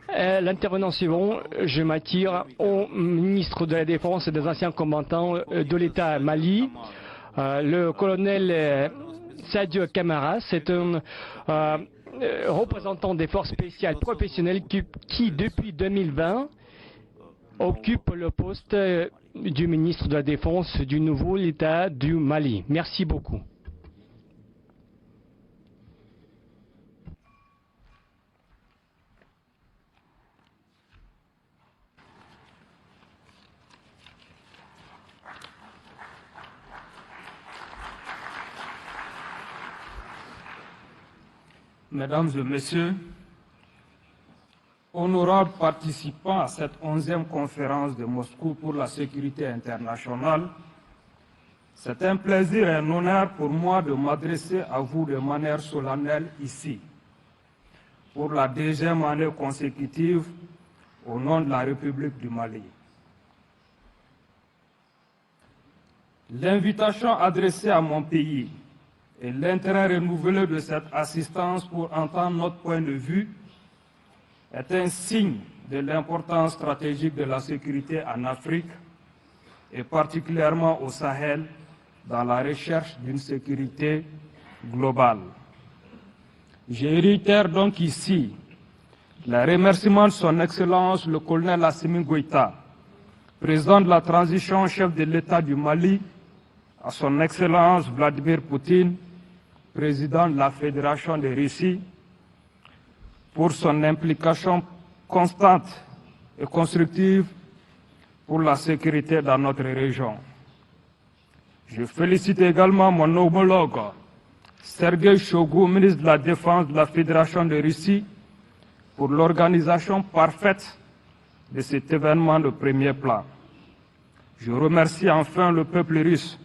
L'intervenant suivant, je m'attire au ministre de la Défense et des anciens combattants de l'État Mali, le colonel Sadio Camara. C'est un représentant des forces spéciales professionnelles qui depuis 2020, occupe le poste du ministre de la Défense du nouveau État du Mali. Merci beaucoup. Mesdames et Messieurs, honorables participants à cette 11e conférence de Moscou pour la sécurité internationale, c'est un plaisir et un honneur pour moi de m'adresser à vous de manière solennelle ici, pour la 2e année consécutive, au nom de la République du Mali. L'invitation adressée à mon pays et l'intérêt renouvelé de cette assistance pour entendre notre point de vue est un signe de l'importance stratégique de la sécurité en Afrique et particulièrement au Sahel dans la recherche d'une sécurité globale. Je réitère donc ici les remerciements de son Excellence le colonel Assimi Goïta, président de la transition, chef de l'État du Mali, à son Excellence Vladimir Poutine, président de la Fédération de Russie, pour son implication constante et constructive pour la sécurité dans notre région. Je félicite également mon homologue, Sergei Shoigu, ministre de la Défense de la Fédération de Russie, pour l'organisation parfaite de cet événement de premier plan. Je remercie enfin le peuple russe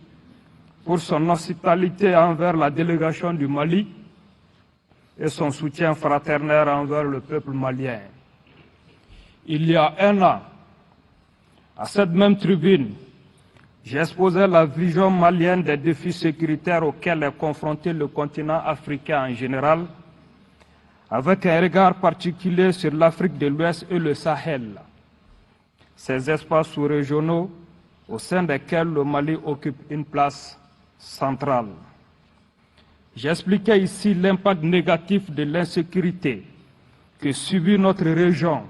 pour son hospitalité envers la délégation du Mali et son soutien fraternel envers le peuple malien. Il y a un an, à cette même tribune, j'ai exposé la vision malienne des défis sécuritaires auxquels est confronté le continent africain en général, avec un regard particulier sur l'Afrique de l'Ouest et le Sahel, ces espaces sous-régionaux au sein desquels le Mali occupe une place centrale. J'expliquais ici l'impact négatif de l'insécurité que subit notre région,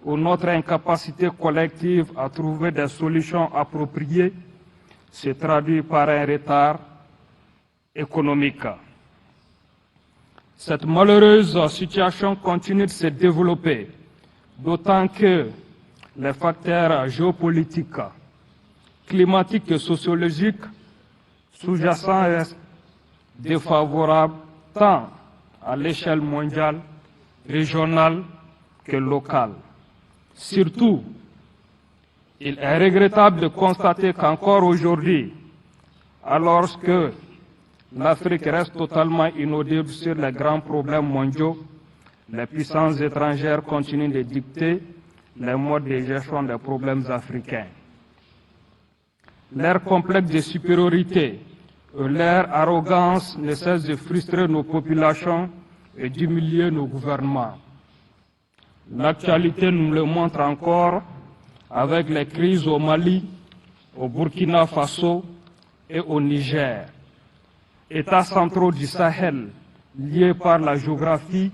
où notre incapacité collective à trouver des solutions appropriées se traduit par un retard économique. Cette malheureuse situation continue de se développer, d'autant que les facteurs géopolitiques, climatiques et sociologiques sous-jacents restent défavorables tant à l'échelle mondiale, régionale que locale. Surtout, il est regrettable de constater qu'encore aujourd'hui, alors que l'Afrique reste totalement inaudible sur les grands problèmes mondiaux, les puissances étrangères continuent de dicter les modes de gestion des problèmes africains. Leur complexe de supériorité et leur arrogance ne cessent de frustrer nos populations et d'humilier nos gouvernements. L'actualité nous le montre encore avec les crises au Mali, au Burkina Faso et au Niger, États centraux du Sahel liés par la géographie,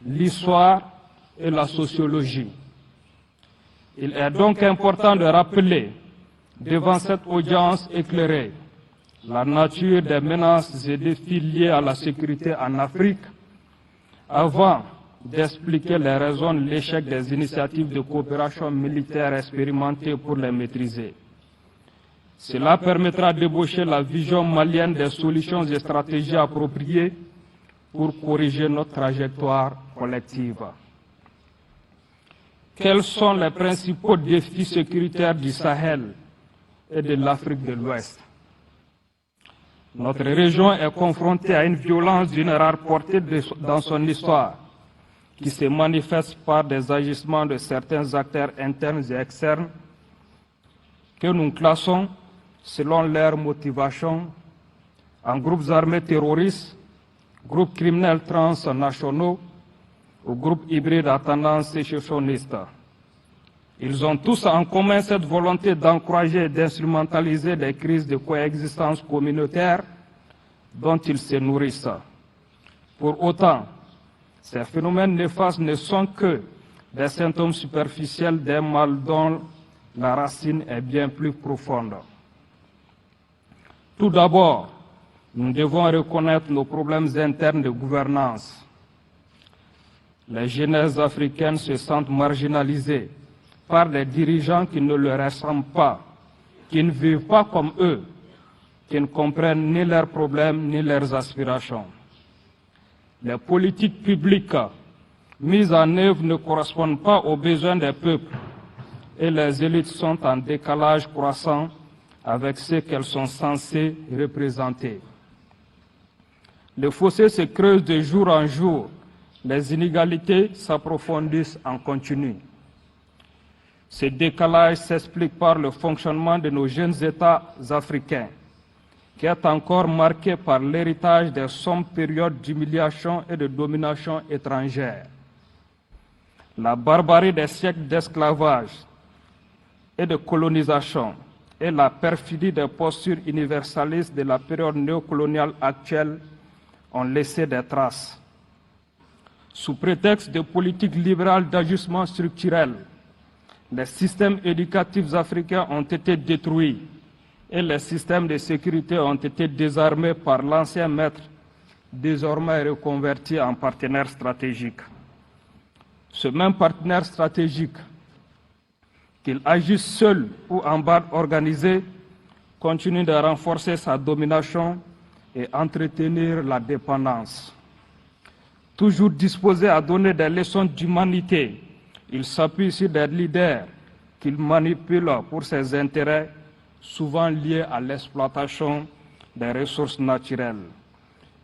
l'histoire et la sociologie. Il est donc important de rappeler, devant cette audience éclairée, la nature des menaces et défis liés à la sécurité en Afrique, avant d'expliquer les raisons de l'échec des initiatives de coopération militaire expérimentées pour les maîtriser. Cela permettra d'ébaucher la vision malienne des solutions et stratégies appropriées pour corriger notre trajectoire collective. Quels sont les principaux défis sécuritaires du Sahel et de l'Afrique de l'Ouest? Notre région est confrontée à une violence d'une rare portée dans son histoire, qui se manifeste par des agissements de certains acteurs internes et externes que nous classons, selon leurs motivations, en groupes armés terroristes, groupes criminels transnationaux au groupe hybride à tendance sécessionniste. Ils ont tous en commun cette volonté d'encourager et d'instrumentaliser des crises de coexistence communautaire dont ils se nourrissent. Pour autant, ces phénomènes néfastes ne sont que des symptômes superficiels d'un mal dont la racine est bien plus profonde. Tout d'abord, nous devons reconnaître nos problèmes internes de gouvernance. Les jeunesses africaines se sentent marginalisées par des dirigeants qui ne leur ressemblent pas, qui ne vivent pas comme eux, qui ne comprennent ni leurs problèmes ni leurs aspirations. Les politiques publiques mises en œuvre ne correspondent pas aux besoins des peuples et les élites sont en décalage croissant avec ce qu'elles sont censées représenter. Le fossé se creuse de jour en jour, les inégalités s'approfondissent en continu. Ce décalage s'explique par le fonctionnement de nos jeunes États africains, qui est encore marqué par l'héritage des sombres périodes d'humiliation et de domination étrangère. La barbarie des siècles d'esclavage et de colonisation et la perfidie des postures universalistes de la période néocoloniale actuelle ont laissé des traces. Sous prétexte de politiques libérales d'ajustement structurel, les systèmes éducatifs africains ont été détruits et les systèmes de sécurité ont été désarmés par l'ancien maître, désormais reconverti en partenaire stratégique. Ce même partenaire stratégique, qu'il agisse seul ou en bande organisée, continue de renforcer sa domination et entretenir la dépendance. Toujours disposé à donner des leçons d'humanité, il s'appuie sur des leaders qu'il manipule pour ses intérêts, souvent liés à l'exploitation des ressources naturelles.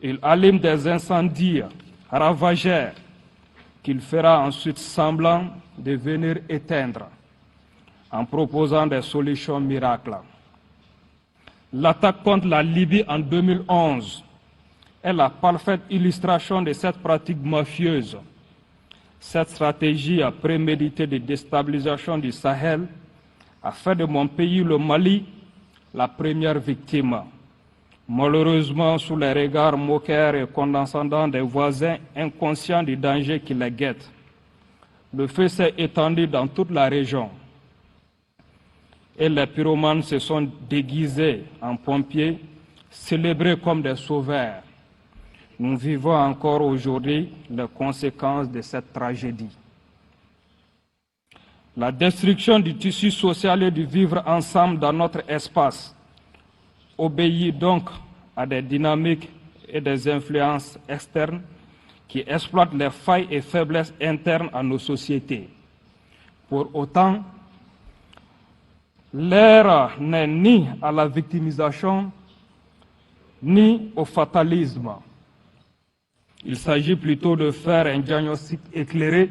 Il allume des incendies ravageurs qu'il fera ensuite semblant de venir éteindre en proposant des solutions miracles. L'attaque contre la Libye en 2011 est la parfaite illustration de cette pratique mafieuse. Cette stratégie préméditée de déstabilisation du Sahel a fait de mon pays, le Mali, la première victime. Malheureusement, sous les regards moqueurs et condescendants des voisins inconscients du danger qui les guette, le feu s'est étendu dans toute la région. Et les pyromanes se sont déguisés en pompiers, célébrés comme des sauveurs. Nous vivons encore aujourd'hui les conséquences de cette tragédie. La destruction du tissu social et du vivre ensemble dans notre espace obéit donc à des dynamiques et des influences externes qui exploitent les failles et faiblesses internes à nos sociétés. Pour autant, l'ère n'est ni à la victimisation, ni au fatalisme. Il s'agit plutôt de faire un diagnostic éclairé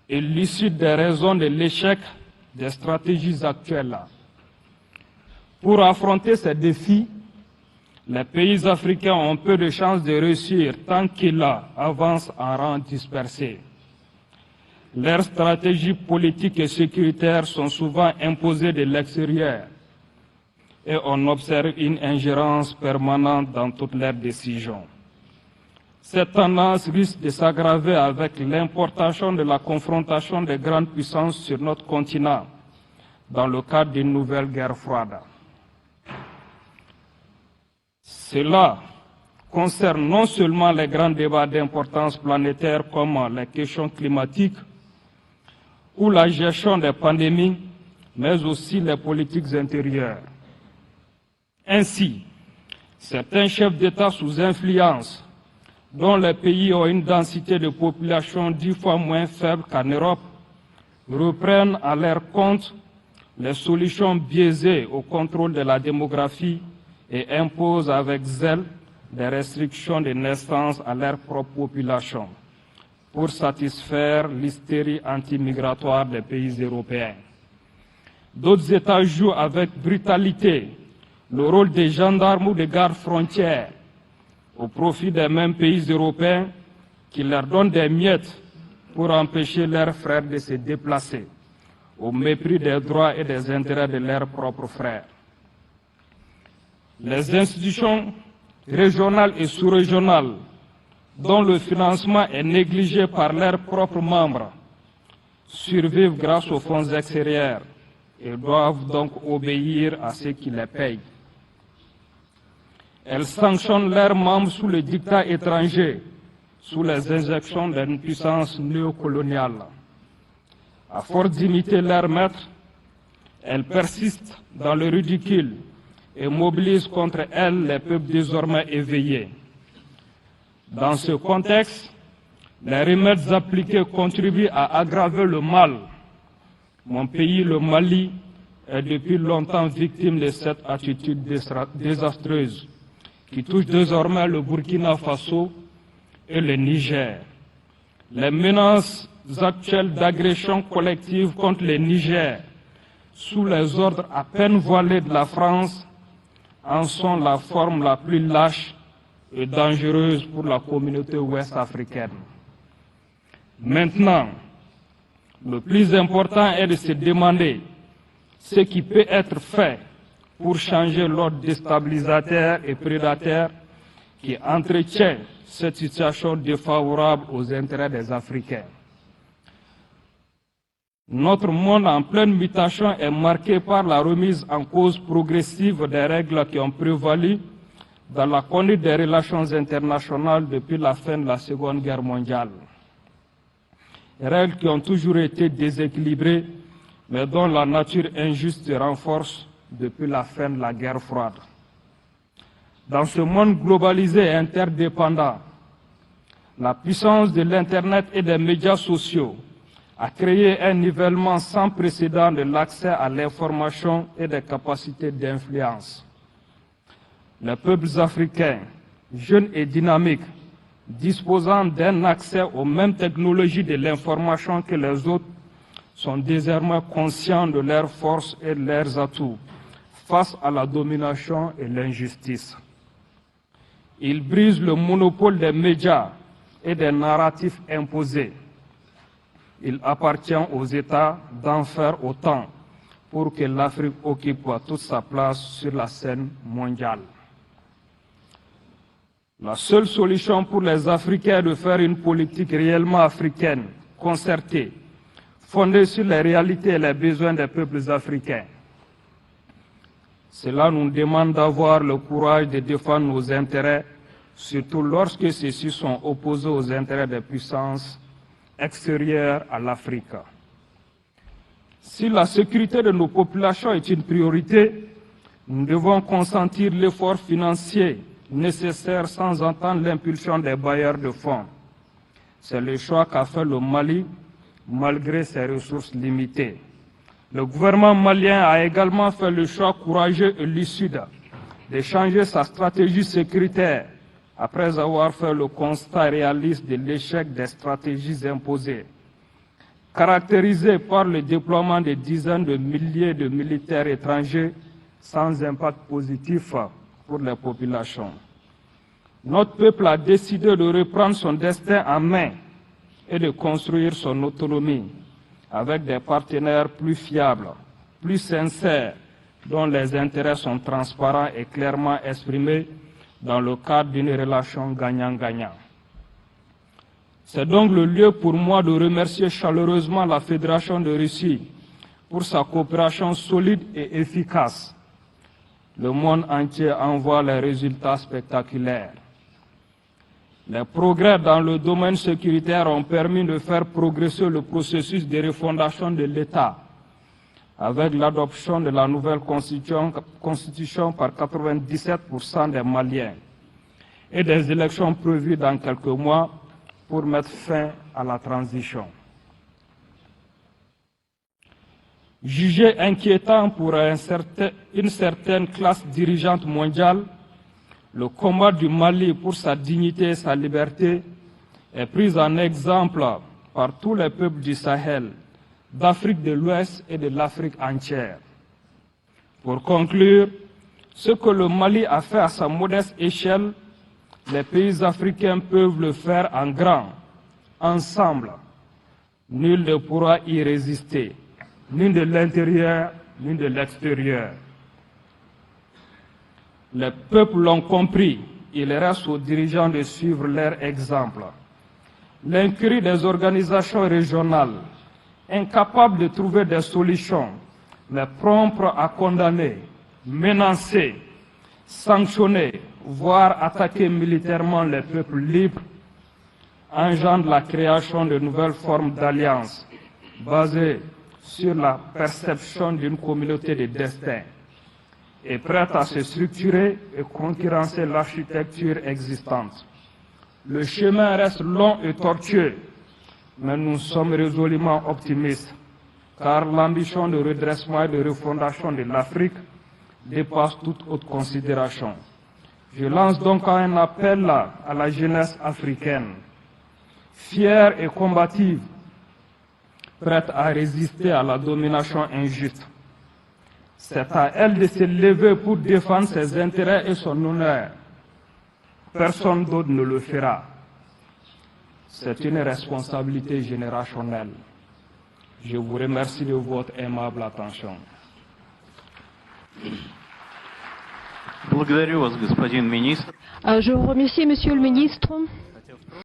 et lucide des raisons de l'échec des stratégies actuelles. Pour affronter ces défis, les pays africains ont peu de chances de réussir tant qu'ils avancent en rang dispersé. Leurs stratégies politiques et sécuritaires sont souvent imposées de l'extérieur et on observe une ingérence permanente dans toutes leurs décisions. Cette tendance risque de s'aggraver avec l'importation de la confrontation des grandes puissances sur notre continent dans le cadre d'une nouvelle guerre froide. Cela concerne non seulement les grands débats d'importance planétaire comme les questions climatiques ou la gestion des pandémies, mais aussi les politiques intérieures. Ainsi, certains chefs d'État sous influence, dont les pays ont une densité de population 10 fois moins faible qu'en Europe, reprennent à leur compte les solutions biaisées au contrôle de la démographie et imposent avec zèle des restrictions de naissance à leur propre population pour satisfaire l'hystérie antimigratoire des pays européens. D'autres États jouent avec brutalité le rôle des gendarmes ou des gardes frontières au profit des mêmes pays européens qui leur donnent des miettes pour empêcher leurs frères de se déplacer, au mépris des droits et des intérêts de leurs propres frères. Les institutions régionales et sous-régionales, dont le financement est négligé par leurs propres membres, survivent grâce aux fonds extérieurs et doivent donc obéir à ceux qui les payent. Elles sanctionnent leurs membres sous le diktat étranger, sous les injections d'une puissance néocoloniale. À force d'imiter leurs maîtres, elles persistent dans le ridicule et mobilisent contre elles les peuples désormais éveillés. Dans ce contexte, les remèdes appliqués contribuent à aggraver le mal. Mon pays, le Mali, est depuis longtemps victime de cette attitude désastreuse qui touche désormais le Burkina Faso et le Niger. Les menaces actuelles d'agression collective contre le Niger, sous les ordres à peine voilés de la France, en sont la forme la plus lâche et dangereuse pour la communauté ouest-africaine. Maintenant, le plus important est de se demander ce qui peut être fait pour changer l'ordre déstabilisateur et prédateur qui entretient cette situation défavorable aux intérêts des Africains. Notre monde en pleine mutation est marqué par la remise en cause progressive des règles qui ont prévalu dans la conduite des relations internationales depuis la fin de la Seconde Guerre mondiale. Règles qui ont toujours été déséquilibrées, mais dont la nature injuste se renforce depuis la fin de la guerre froide. Dans ce monde globalisé et interdépendant, la puissance de l'Internet et des médias sociaux a créé un nivellement sans précédent de l'accès à l'information et des capacités d'influence. Les peuples africains, jeunes et dynamiques, disposant d'un accès aux mêmes technologies de l'information que les autres, sont désormais conscients de leurs forces et de leurs atouts face à la domination et l'injustice. Ils brisent le monopole des médias et des narratifs imposés. Il appartient aux États d'en faire autant pour que l'Afrique occupe toute sa place sur la scène mondiale. La seule solution pour les Africains est de faire une politique réellement africaine, concertée, fondée sur les réalités et les besoins des peuples africains. Cela nous demande d'avoir le courage de défendre nos intérêts, surtout lorsque ceux-ci sont opposés aux intérêts des puissances extérieures à l'Afrique. Si la sécurité de nos populations est une priorité, nous devons consentir l'effort financier nécessaire sans entendre l'impulsion des bailleurs de fonds. C'est le choix qu'a fait le Mali, malgré ses ressources limitées. Le gouvernement malien a également fait le choix courageux et lucide de changer sa stratégie sécuritaire après avoir fait le constat réaliste de l'échec des stratégies imposées, caractérisé par le déploiement de dizaines de milliers de militaires étrangers sans impact positif pour les populations. Notre peuple a décidé de reprendre son destin en main et de construire son autonomie avec des partenaires plus fiables, plus sincères, dont les intérêts sont transparents et clairement exprimés dans le cadre d'une relation gagnant-gagnant. C'est donc le lieu pour moi de remercier chaleureusement la Fédération de Russie pour sa coopération solide et efficace. Le monde entier en voit les résultats spectaculaires. Les progrès dans le domaine sécuritaire ont permis de faire progresser le processus de refondation de l'État, avec l'adoption de la nouvelle constitution par 97% des Maliens et des élections prévues dans quelques mois pour mettre fin à la transition. Jugé inquiétant pour une certaine classe dirigeante mondiale, le combat du Mali pour sa dignité et sa liberté est pris en exemple par tous les peuples du Sahel, d'Afrique de l'Ouest et de l'Afrique entière. Pour conclure, ce que le Mali a fait à sa modeste échelle, les pays africains peuvent le faire en grand ensemble, nul ne pourra y résister, ni de l'intérieur, ni de l'extérieur. Les peuples l'ont compris, il reste aux dirigeants de suivre leur exemple. L'incurie des organisations régionales, incapables de trouver des solutions, mais promptes à condamner, menacer, sanctionner, voire attaquer militairement les peuples libres, engendre la création de nouvelles formes d'alliances basées sur la perception d'une communauté de destin et prête à se structurer et concurrencer l'architecture existante. Le chemin reste long et tortueux, mais nous sommes résolument optimistes, car l'ambition de redressement et de refondation de l'Afrique dépasse toute autre considération. Je lance donc un appel à la jeunesse africaine, fière et combative, prête à résister à la domination injuste. C'est à elle de se lever pour défendre ses intérêts et son honneur. Personne d'autre ne le fera. C'est une responsabilité générationnelle. Je vous remercie de votre aimable attention. Je vous remercie, Monsieur le Ministre.